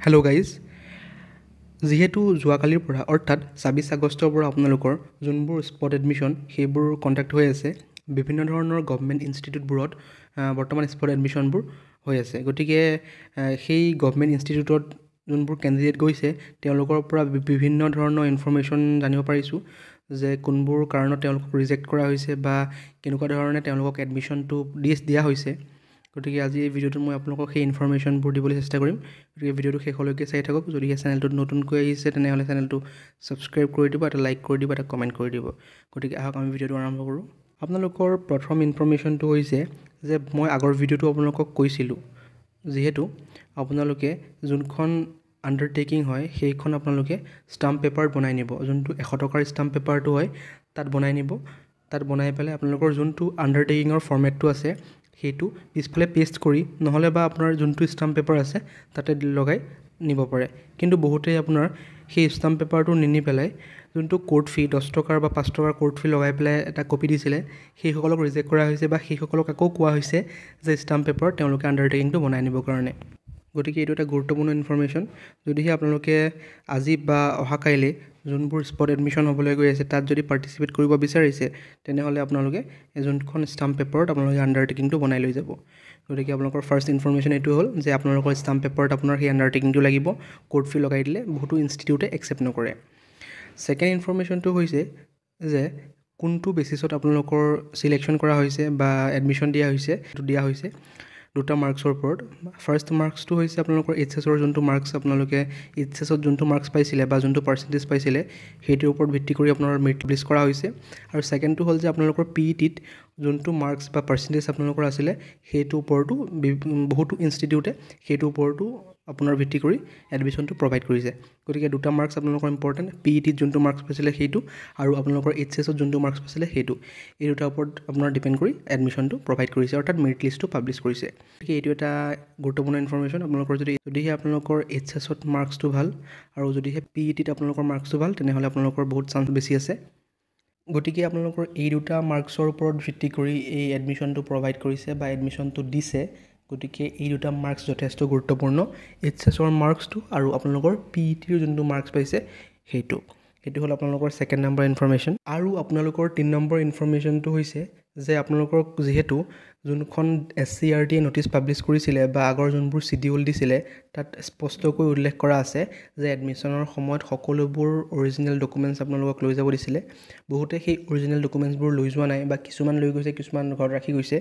Hello' guys, যিহেতু যোৱাকালিৰ পৰা অৰ্থাৎ ২৬ আগষ্টৰ পৰা আপোনালোকৰ যোনবোৰ স্পট এডমিশ্যন সেইবোৰ কণ্ডাক্ট হৈ আছে। বিভিন্ন ধৰণৰ গভমেণ্ট ইনষ্টিটিউটবোৰত বৰ্তমান স্পট এডমিশ্যনবোৰ হৈ আছে। গতিকে সেই গভমেণ্ট ইনষ্টিটিউটত যোনবোৰ কেণ্ডিডেট গৈছে তেওঁলোকৰ পৰা বিভিন্ন ধৰণৰ ইনফৰ্মেশ্যন জানিব পাৰিছোঁ যে কোনবোৰ কাৰণত তেওঁলোকক ৰিজেক্ট কৰা হৈছে বা কেনেকুৱা ধৰণে তেওঁলোকক এডমিশ্যনটো দিয়া হৈছে। গতিকে আজি এই ভিডিঅ'টোত মই আপোনালোকক সেই ইনফৰ্মেশ্যনবোৰ দিবলৈ চেষ্টা কৰিম। গতিকে ভিডিঅ'টো শেষলৈকে চাই থাকক। যদিহে চেনেলটোত নতুনকৈ আহিছে তেনেহ'লে চেনেলটো ছাবস্ক্ৰাইব কৰি দিব, এটা লাইক কৰি দিব, এটা কমেণ্ট কৰি দিব। গতিকে আহক আমি ভিডিঅ'টো আৰম্ভ কৰোঁ। আপোনালোকৰ প্ৰথম ইনফৰ্মেশ্যনটো হৈছে যে মই আগৰ ভিডিঅ'টো আপোনালোকক কৈছিলোঁ, যিহেতু আপোনালোকে যোনখন আণ্ডাৰটেকিং হয় সেইখন আপোনালোকে ষ্টাম্প পেপাৰত বনাই নিব। যোনটো 100 টকাৰ ষ্টাম্প পেপাৰটো হয় তাত বনাই নিব। তাত বনাই পেলাই আপোনালোকৰ যোনটো আণ্ডাৰটেকিঙৰ ফৰ্মেটটো আছে সেইটো পিছফালে পেষ্ট কৰি নহ'লে বা আপোনাৰ যোনটো ষ্টাম্প পেপাৰ আছে তাতে লগাই নিব পাৰে। কিন্তু বহুতেই আপোনাৰ সেই ষ্টাম্প পেপাৰটো নিনি পেলাই যোনটো কোৰ্ট ফি 10 টকাৰ বা 5 টকাৰ কোৰ্ট ফি লগাই পেলাই এটা কপি দিছিলে, সেইসকলক ৰিজেক্ট কৰা হৈছে বা সেইসকলক আকৌ কোৱা হৈছে যে ষ্টাম্প পেপাৰ তেওঁলোকে আণ্ডাৰটেকিংটো বনাই নিবৰ কাৰণে। গতিকে এইটো এটা গুৰুত্বপূৰ্ণ ইনফৰ্মেশ্যন। যদিহে আপোনালোকে আজি বা অহা কাইলৈ যোনবোৰ স্পট এডমিশ্যন হ'বলৈ গৈ আছে তাত যদি পাৰ্টিচিপেট কৰিব বিচাৰিছে তেনেহ'লে আপোনালোকে যোনখন ষ্টাম্প পেপাৰত আপোনালোকে আণ্ডাৰটেকিংটো বনাই লৈ যাব। গতিকে আপোনালোকৰ ফাৰ্ষ্ট ইনফৰ্মেশ্যন এইটো হ'ল যে আপোনালোকৰ ষ্টাম্প পেপাৰত আপোনাৰ সেই আণ্ডাৰটেকিংটো লাগিব। কোৰ্ট ফি লগাই দিলে বহুতো ইনষ্টিটিউটে একচেপ্ট নকৰে। ছেকেণ্ড ইনফৰ্মেশ্যনটো হৈছে যে কোনটো বেচিছত আপোনালোকৰ ছিলেকশ্যন কৰা হৈছে বা এডমিশ্যন দিয়া হৈছে দুটা মাৰ্কছৰ ওপৰত। ফাৰ্ষ্ট মাৰ্কছটো হৈছে আপোনালোকৰ এইচএছৰ যোনটো মাৰ্কছ, আপোনালোকে এইচএছত যোনটো মাৰ্কছ পাইছিলে বা যোনটো পাৰ্চেণ্টেজ পাইছিলে সেইটোৰ ওপৰত ভিত্তি কৰি আপোনাৰ মেৰিট লিষ্ট কৰা হৈছে। আৰু ছেকেণ্ডটো হ'ল যে আপোনালোকৰ PETত যোনটো মাৰ্কছ বা পাৰ্চেণ্টেজ আপোনালোকৰ আছিলে সেইটোৰ ওপৰতো বহুতো ইনষ্টিটিউটে সেইটোৰ ওপৰতো আপোনাৰ ভিত্তি কৰি এডমিশ্যনটো প্ৰভাইড কৰিছে। গতিকে দুটা মাৰ্কছ আপোনালোকৰ ইম্পৰ্টেণ্ট, PETত যোনটো মাৰ্কছ পাইছিলে সেইটো আৰু আপোনালোকৰ এইচএছত যোনটো মাৰ্কছ পাইছিলে সেইটো, এই দুটাৰ ওপৰত আপোনাৰ ডিপেণ্ড কৰি এডমিশ্যনটো প্ৰভাইড কৰিছে, অৰ্থাৎ মেৰিট লিষ্টটো পাব্লিছ কৰিছে। গতিকে এইটো এটা গুৰুত্বপূৰ্ণ ইনফৰ্মেশ্যন। আপোনালোকৰ যদিহে আপোনালোকৰ এইচএছত মাৰ্কছটো ভাল আৰু যদিহে PETত আপোনালোকৰ মাৰ্কছটো ভাল তেনেহ'লে আপোনালোকৰ বহুত চান্স বেছি আছে। গতিকে আপোনালোকৰ এই দুটা মাৰ্কছৰ ওপৰত ভিত্তি কৰি এই এডমিশ্যনটো প্ৰভাইড কৰিছে বা এডমিশ্যনটো দিছে। গতিকে এই দুটা মাৰ্কছ যথেষ্ট গুৰুত্বপূৰ্ণ, এইচএছৰ মাৰ্কছটো আৰু আপোনালোকৰ PETৰ যোনটো মাৰ্কছ পাইছে সেইটো হ'ল আপোনালোকৰ ছেকেণ্ড নম্বৰ ইনফৰ্মেশ্যন। আৰু আপোনালোকৰ 3 নম্বৰ ইনফৰ্মেশ্যনটো হৈছে যে আপোনালোকৰ যিহেতু যোনখন SCERTয়ে ন'টিচ পাব্লিছ কৰিছিলে বা আগৰ যোনবোৰ চিডিউল দিছিলে তাত স্পষ্টকৈ উল্লেখ কৰা আছে যে এডমিশ্যনৰ সময়ত সকলোবোৰ অৰিজিনেল ডকুমেণ্টছ আপোনালোকক লৈ যাব দিছিলে। বহুতে সেই অৰিজিনেল ডকুমেণ্টছবোৰ লৈ যোৱা নাই বা কিছুমান লৈ গৈছে, কিছুমান ঘৰত ৰাখি গৈছে।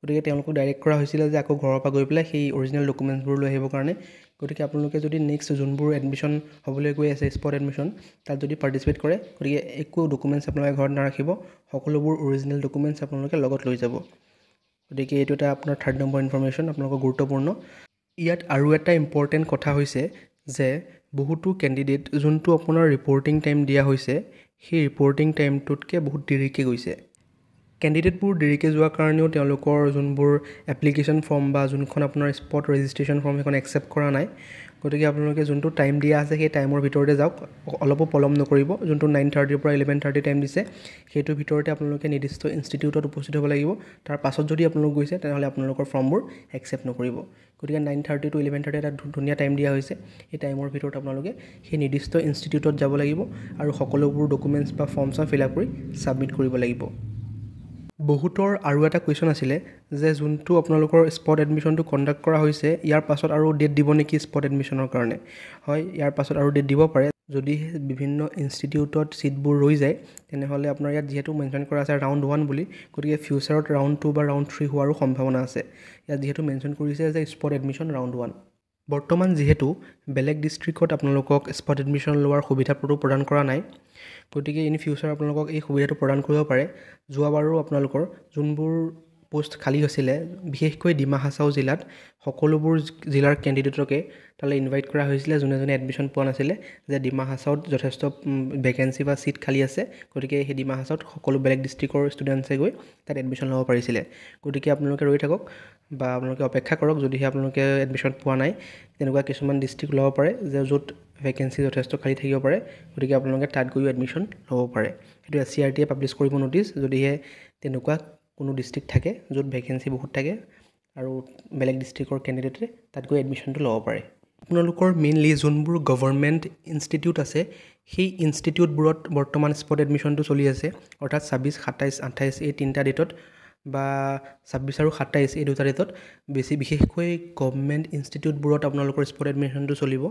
গতিকে তেওঁলোকক ডাইৰেক্ট কৰা হৈছিলে যে আকৌ ঘৰৰ পৰা গৈ পেলাই সেই অৰিজিনেল ডকুমেণ্টছবোৰ লৈ আহিবৰ কাৰণে। গতিকে আপোনালোকে যদি নেক্সট যোনবোৰ এডমিশ্যন হ'বলৈ গৈ আছে স্পট এডমিশ্যন তাত যদি পাৰ্টিচিপেট কৰে, গতিকে একো ডকুমেণ্টছ আপোনালোকে ঘৰত নাৰাখিব, সকলোবোৰ অৰিজিনেল ডকুমেণ্টছ আপোনালোকে লগত লৈ যাব। গতিকে এইটো এটা আপোনাৰ 3rd নম্বৰ ইনফৰ্মেশ্যন, আপোনালোকৰ গুৰুত্বপূৰ্ণ। ইয়াত আৰু এটা ইম্পৰ্টেণ্ট কথা হৈছে যে বহুতো কেণ্ডিডেট যোনটো আপোনাৰ ৰিপৰ্টিং টাইম দিয়া হৈছে সেই ৰিপৰ্টিং টাইমটোতকৈ বহুত দেৰিকৈ গৈছে। কেণ্ডিডেটবোৰ দেৰিকৈ যোৱাৰ কাৰণেও তেওঁলোকৰ যোনবোৰ এপ্লিকেশ্যন ফৰ্ম বা যোনখন আপোনাৰ স্পট ৰেজিষ্ট্ৰেশ্যন ফৰ্ম সেইখন একচেপ্ট কৰা নাই। গতিকে আপোনালোকে যোনটো টাইম দিয়া আছে সেই টাইমৰ ভিতৰতে যাওক, অলপো পলম নকৰিব। যোনটো 9:30ৰ পৰা 11:30 টাইম দিছে সেইটোৰ ভিতৰতে আপোনালোকে নিৰ্দিষ্ট ইনষ্টিটিউটত উপস্থিত হ'ব লাগিব। তাৰ পাছত যদি আপোনালোক গৈছে তেনেহ'লে আপোনালোকৰ ফৰ্মবোৰ একচেপ্ট নকৰিব। গতিকে 9:30 to 11:30 এটা ধুনীয়া টাইম দিয়া হৈছে। এই টাইমৰ ভিতৰত আপোনালোকে সেই নিৰ্দিষ্ট ইনষ্টিটিউটত যাব লাগিব আৰু সকলোবোৰ ডকুমেণ্টছ বা ফৰ্ম ফিল আপ কৰি ছাবমিট কৰিব লাগিব। বহুতৰ আৰু এটা কুৱেশ্যন আছিলে যে যোনটো আপোনালোকৰ স্পট এডমিশ্যনটো কণ্ডাক্ট কৰা হৈছে ইয়াৰ পাছত আৰু ডেট দিব নেকি স্পট এডমিশ্যনৰ কাৰণে। হয়, ইয়াৰ পাছত আৰু ডেট দিব পাৰে। যদিহে বিভিন্ন ইনষ্টিটিউটত ছিটবোৰ ৰৈ যায় তেনেহ'লে আপোনাৰ ইয়াত যিহেতু মেনশ্যন কৰা আছে ৰাউণ্ড 1 বুলি, গতিকে ফিউচাৰত ৰাউণ্ড 2 বা ৰাউণ্ড 3 হোৱাৰো সম্ভাৱনা আছে। ইয়াত যিহেতু মেনশ্যন কৰিছে যে স্পট এডমিশ্যন ৰাউণ্ড 1। বৰ্তমান যিহেতু বেলেগ ডিষ্ট্ৰিক্টত আপোনালোকক স্পট এডমিশ্যন লোৱাৰ সুবিধাটো প্ৰদান কৰা নাই, গতিকে ইন ফিউচাৰ আপোনালোকক এই সুবিধাটো প্ৰদান কৰিব পাৰে। যোৱাবাৰো আপোনালোকৰ যোনবোৰ পোষ্ট খালী হৈছিলে বিশেষকৈ ডিমা হাছাও জিলাত সকলোবোৰ জিলাৰ কেণ্ডিডেটকে তালৈ ইনভাইট কৰা হৈছিলে যোনে এডমিশ্যন পোৱা নাছিলে, যে ডিমা হাছাওত যথেষ্ট ভেকেঞ্চি বা ছিট খালী আছে। গতিকে সেই ডিমা হাছাওত সকলো বেলেগ ডিষ্ট্ৰিক্টৰ ষ্টুডেণ্টছে গৈ তাত এডমিশ্যন ল'ব পাৰিছিলে। গতিকে আপোনালোকে ৰৈ থাকক বা আপোনালোকে অপেক্ষা কৰক। যদিহে আপোনালোকে এডমিশ্যন পোৱা নাই তেনেকুৱা কিছুমান ডিষ্ট্ৰিক্ট ল'ব পাৰে যে য'ত ভেকেঞ্চি যথেষ্ট খালী থাকিব পাৰে, গতিকে আপোনালোকে তাত গৈও এডমিশ্যন ল'ব পাৰে। সেইটো SCERTয়ে পাব্লিছ কৰিব ন'টিচ, যদিহে তেনেকুৱা কোনো ডিষ্ট্ৰিক্ট থাকে য'ত ভেকেঞ্চি বহুত থাকে আৰু বেলেগ ডিষ্ট্ৰিক্টৰ কেণ্ডিডেটে তাত গৈ এডমিশ্যনটো ল'ব পাৰে। আপোনালোকৰ মেইনলি যোনবোৰ গভৰ্ণমেণ্ট ইনষ্টিটিউট আছে সেই ইনষ্টিটিউটবোৰত বৰ্তমান স্পট এডমিশ্যনটো চলি আছে অৰ্থাৎ 26, 27, 28 এই তিনিটা ডেটত বা 26 আৰু 27 এই দুটা ডেটত বিশেষকৈ গভৰ্ণমেণ্ট ইনষ্টিটিউটবোৰত আপোনালোকৰ স্পট এডমিশ্যনটো চলিব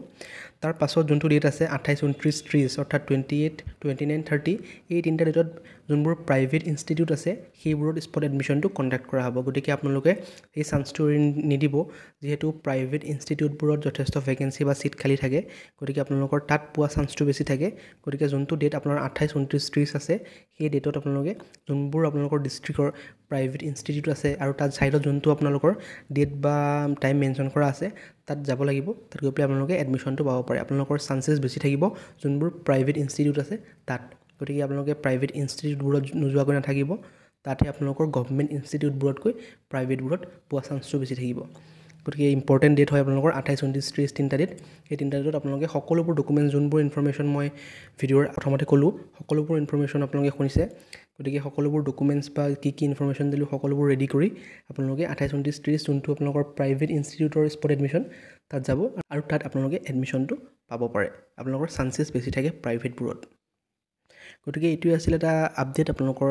তাৰ পাছত যোনটো ডেট আছে 28, 29, 30 অৰ্থাৎ 28, 29, 30 এই তিনিটা ডেটত যোনবোৰ প্ৰাইভেট ইনষ্টিটিউট আছে সেইবোৰত স্পট এডমিশ্যনটো কণ্ডাক্ট কৰা হ'ব গতিকে আপোনালোকে এই চান্সটো নিদিব যিহেতু প্ৰাইভেট ইনষ্টিটিউটবোৰত যথেষ্ট ভেকেঞ্চি বা চিট খালী থাকে গতিকে আপোনালোকৰ তাত পোৱা চান্সটো বেছি থাকে গতিকে যোনটো ডেট আপোনাৰ 28, 29, 30 আছে সেই ডেটত আপোনালোকে যোনবোৰ আপোনালোকৰ ডিষ্ট্ৰিক্টৰ প্ৰাইভেট ইনষ্টিটিউট আছে আৰু তাত ছাইডত যোনটো আপোনালোকৰ ডেট বা টাইম মেনশ্যন কৰা আছে তাত যাব লাগিব তাত গৈ পেলাই আপোনালোকে এডমিশ্যনটো পাব পাৰে আপোনালোকৰ চান্সেছ বেছি থাকিব যোনবোৰ প্ৰাইভেট ইনষ্টিটিউট আছে তাত গতিকে আপোনালোকে প্ৰাইভেট ইনষ্টিটিউটবোৰত নোযোৱাকৈ নাথাকিব তাতে আপোনালোকৰ গভৰ্ণমেণ্ট ইনষ্টিটিউটবোৰতকৈ প্ৰাইভেটবোৰত পোৱা চান্সটো বেছি থাকিব গতিকে ইম্পৰ্টেণ্ট ডেট হয় আপোনালোকৰ 28, 29, 30 তিনিটা ডেট এই তিনিটা ডেটত আপোনালোকে সকলোবোৰ ডকুমেণ্ট যোনবোৰ ইনফৰ্মেশ্যন মই ভিডিঅ'ৰ প্ৰথমতে ক'লোঁ সকলোবোৰ ইনফৰ্মেশ্যন আপোনালোকে শুনিছে গতিকে সকলোবোৰ ডকুমেণ্টছ বা কি ইনফৰ্মেশ্যন দিলোঁ সকলোবোৰ ৰেডি কৰি আপোনালোকে 28, 29, 30 যোনটো আপোনালোকৰ প্ৰাইভেট ইনষ্টিটিউটৰ স্পট এডমিশ্যন তাত যাব আৰু তাত আপোনালোকে এডমিশ্যনটো পাব পাৰে আপোনালোকৰ চান্সেছ বেছি থাকে প্ৰাইভেটবোৰত গতিকে এইটোৱে আছিল এটা আপডেট আপোনালোকৰ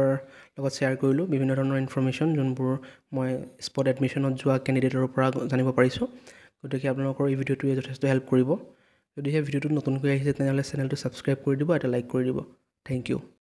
লগত শ্বেয়াৰ কৰিলোঁ বিভিন্ন ধৰণৰ ইনফৰ্মেশ্যন যোনবোৰ মই স্পট এডমিশ্যনত যোৱা কেণ্ডিডেটৰ পৰা জানিব পাৰিছোঁ গতিকে আপোনালোকৰ এই ভিডিঅ'টোৱে যথেষ্ট হেল্প কৰিব যদিহে ভিডিঅ'টোত নতুনকৈ আহিছে তেনেহ'লে চেনেলটো ছাবস্ক্ৰাইব কৰি দিব এটা লাইক কৰি দিব থেংক ইউ